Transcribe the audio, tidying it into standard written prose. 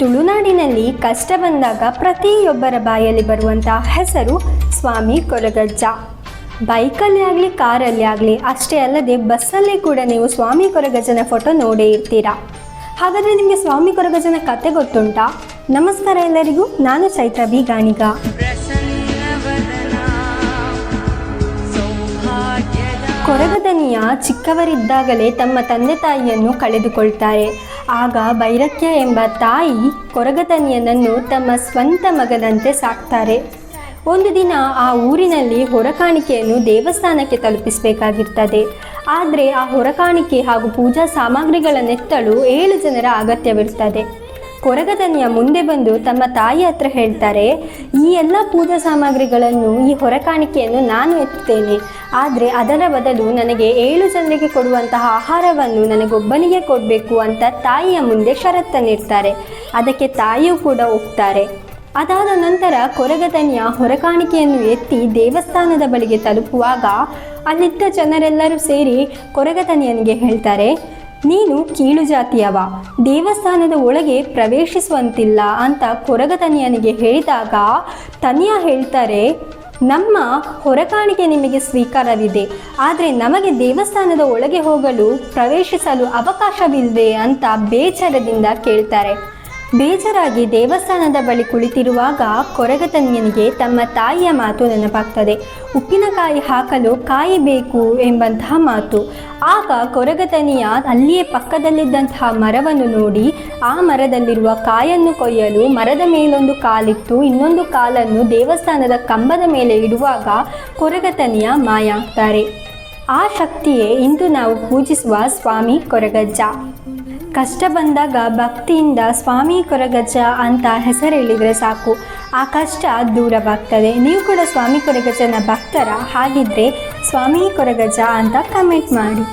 ತುಳುನಾಡಿನಲ್ಲಿ ಕಷ್ಟ ಬಂದಾಗ ಪ್ರತಿಯೊಬ್ಬರ ಬಾಯಲ್ಲಿ ಬರುವಂಥ ಹೆಸರು ಸ್ವಾಮಿ ಕೊರಗಜ್ಜ. ಬೈಕಲ್ಲಿ ಆಗಲಿ ಕಾರಲ್ಲಿ ಆಗಲಿ, ಅಷ್ಟೇ ಅಲ್ಲದೆ ಬಸ್ಸಲ್ಲಿ ಕೂಡ ನೀವು ಸ್ವಾಮಿ ಕೊರಗಜ್ಜನ ಫೋಟೋ ನೋಡೇ ಇರ್ತೀರಾ. ಹಾಗಾದರೆ ನಿಮಗೆ ಸ್ವಾಮಿ ಕೊರಗಜ್ಜನ ಕತೆ ಗೊತ್ತುಂಟಾ? ನಮಸ್ಕಾರ ಎಲ್ಲರಿಗೂ, ನಾನು ಚೈತ್ರ ಬಿ ಗಾಣಿಗ. ಕೊರಗದನಿಯ ಚಿಕ್ಕವರಿದ್ದಾಗಲೇ ತಮ್ಮ ತಂದೆ ತಾಯಿಯನ್ನು ಕಳೆದುಕೊಳ್ತಾರೆ. ಆಗ ಭೈರಕ್ಯ ಎಂಬ ತಾಯಿ ಕೊರಗದನಿಯನನ್ನು ತಮ್ಮ ಸ್ವಂತ ಮಗನಂತೆ ಸಾಕ್ತಾರೆ. ಒಂದು ದಿನ ಆ ಊರಿನಲ್ಲಿ ಹೊರಕಾಣಿಕೆಯನ್ನು ದೇವಸ್ಥಾನಕ್ಕೆ ತಲುಪಿಸಬೇಕಾಗಿರ್ತದೆ. ಆದರೆ ಆ ಹೊರಕಾಣಿಕೆ ಹಾಗೂ ಪೂಜಾ ಸಾಮಗ್ರಿಗಳನ್ನೆತ್ತಲು 7 ಜನರ ಅಗತ್ಯವಿರ್ತದೆ. ಕೊರಗದನಿಯ ಮುಂದೆ ಬಂದು ತಮ್ಮ ತಾಯಿ ಹತ್ರ ಹೇಳ್ತಾರೆ, ಈ ಎಲ್ಲ ಪೂಜಾ ಸಾಮಗ್ರಿಗಳನ್ನು, ಈ ಹೊರಕಾಣಿಕೆಯನ್ನು ನಾನು ಎತ್ತುತ್ತೇನೆ, ಆದರೆ ಅದರ ಬದಲು ನನಗೆ 7 ಜನರಿಗೆ ಕೊಡುವಂತಹ ಆಹಾರವನ್ನು ನನಗೊಬ್ಬನಿಗೆ ಕೊಡಬೇಕು ಅಂತ ತಾಯಿಯ ಮುಂದೆ ಷರತ್ತನ್ನಿಡ್ತಾರೆ. ಅದಕ್ಕೆ ತಾಯಿಯೂ ಕೂಡ ಒಪ್ತಾರೆ. ಅದಾದ ನಂತರ ಕೊರಗದನಿಯ ಹೊರಕಾಣಿಕೆಯನ್ನು ಎತ್ತಿ ದೇವಸ್ಥಾನದ ಬಳಿಗೆ ತಲುಪುವಾಗ ಅಲ್ಲಿದ್ದ ಜನರೆಲ್ಲರೂ ಸೇರಿ ಕೊರಗದನಿಯನಿಗೆ ಹೇಳ್ತಾರೆ, ನೀನು ಕೀಳು ಜಾತಿಯವ, ದೇವಸ್ಥಾನದ ಒಳಗೆ ಪ್ರವೇಶಿಸುವಂತಿಲ್ಲ ಅಂತ ಕೊರಗದನಿಯನಿಗೆ ಹೇಳಿದಾಗ ತನಿಯ ಹೇಳ್ತಾರೆ, ನಮ್ಮ ಹೊರಕಾಣಿಕೆ ನಿಮಗೆ ಸ್ವೀಕಾರವಿದೆ, ಆದರೆ ನಮಗೆ ದೇವಸ್ಥಾನದ ಒಳಗೆ ಹೋಗಲು ಪ್ರವೇಶಿಸಲು ಅವಕಾಶವಿಲ್ಲದೆ ಅಂತ ಬೇಸರದಿಂದ ಕೇಳ್ತಾರೆ. ಬೇಜಾರಾಗಿ ದೇವಸ್ಥಾನದ ಬಳಿ ಕುಳಿತಿರುವಾಗ ಕೊರಗದನಿಯನಿಗೆ ತಮ್ಮ ತಾಯಿಯ ಮಾತು ನೆನಪಾಗ್ತದೆ. ಉಪ್ಪಿನಕಾಯಿ ಹಾಕಲು ಕಾಯಿ ಬೇಕು ಎಂಬಂತಹ ಮಾತು. ಆಗ ಕೊರಗದನಿಯ ಅಲ್ಲಿಯೇ ಪಕ್ಕದಲ್ಲಿದ್ದಂತಹ ಮರವನ್ನು ನೋಡಿ ಆ ಮರದಲ್ಲಿರುವ ಕಾಯನ್ನು ಕೊಯ್ಯಲು ಮರದ ಮೇಲೊಂದು ಕಾಲಿಟ್ಟು ಇನ್ನೊಂದು ಕಾಲನ್ನು ದೇವಸ್ಥಾನದ ಕಂಬದ ಮೇಲೆ ಇಡುವಾಗ ಕೊರಗದನಿಯ ಮಾಯ ಆಗ್ತಾರೆ. ಆ ಶಕ್ತಿಯೇ ಇಂದು ನಾವು ಪೂಜಿಸುವ ಸ್ವಾಮಿ ಕೊರಗಜ್ಜ. ಕಷ್ಟ ಬಂದಾಗ ಭಕ್ತಿಯಿಂದ ಸ್ವಾಮಿ ಕೊರಗಜ್ಜ ಅಂತ ಹೆಸರು ಹೇಳಿದರೆ ಸಾಕು, ಆ ಕಷ್ಟ ದೂರವಾಗ್ತದೆ. ನೀವು ಕೂಡ ಸ್ವಾಮಿ ಕೊರಗಜ್ಜನ ಭಕ್ತರ? ಹಾಗಿದ್ರೆ ಸ್ವಾಮಿ ಕೊರಗಜ್ಜ ಅಂತ ಕಮೆಂಟ್ ಮಾಡಿ.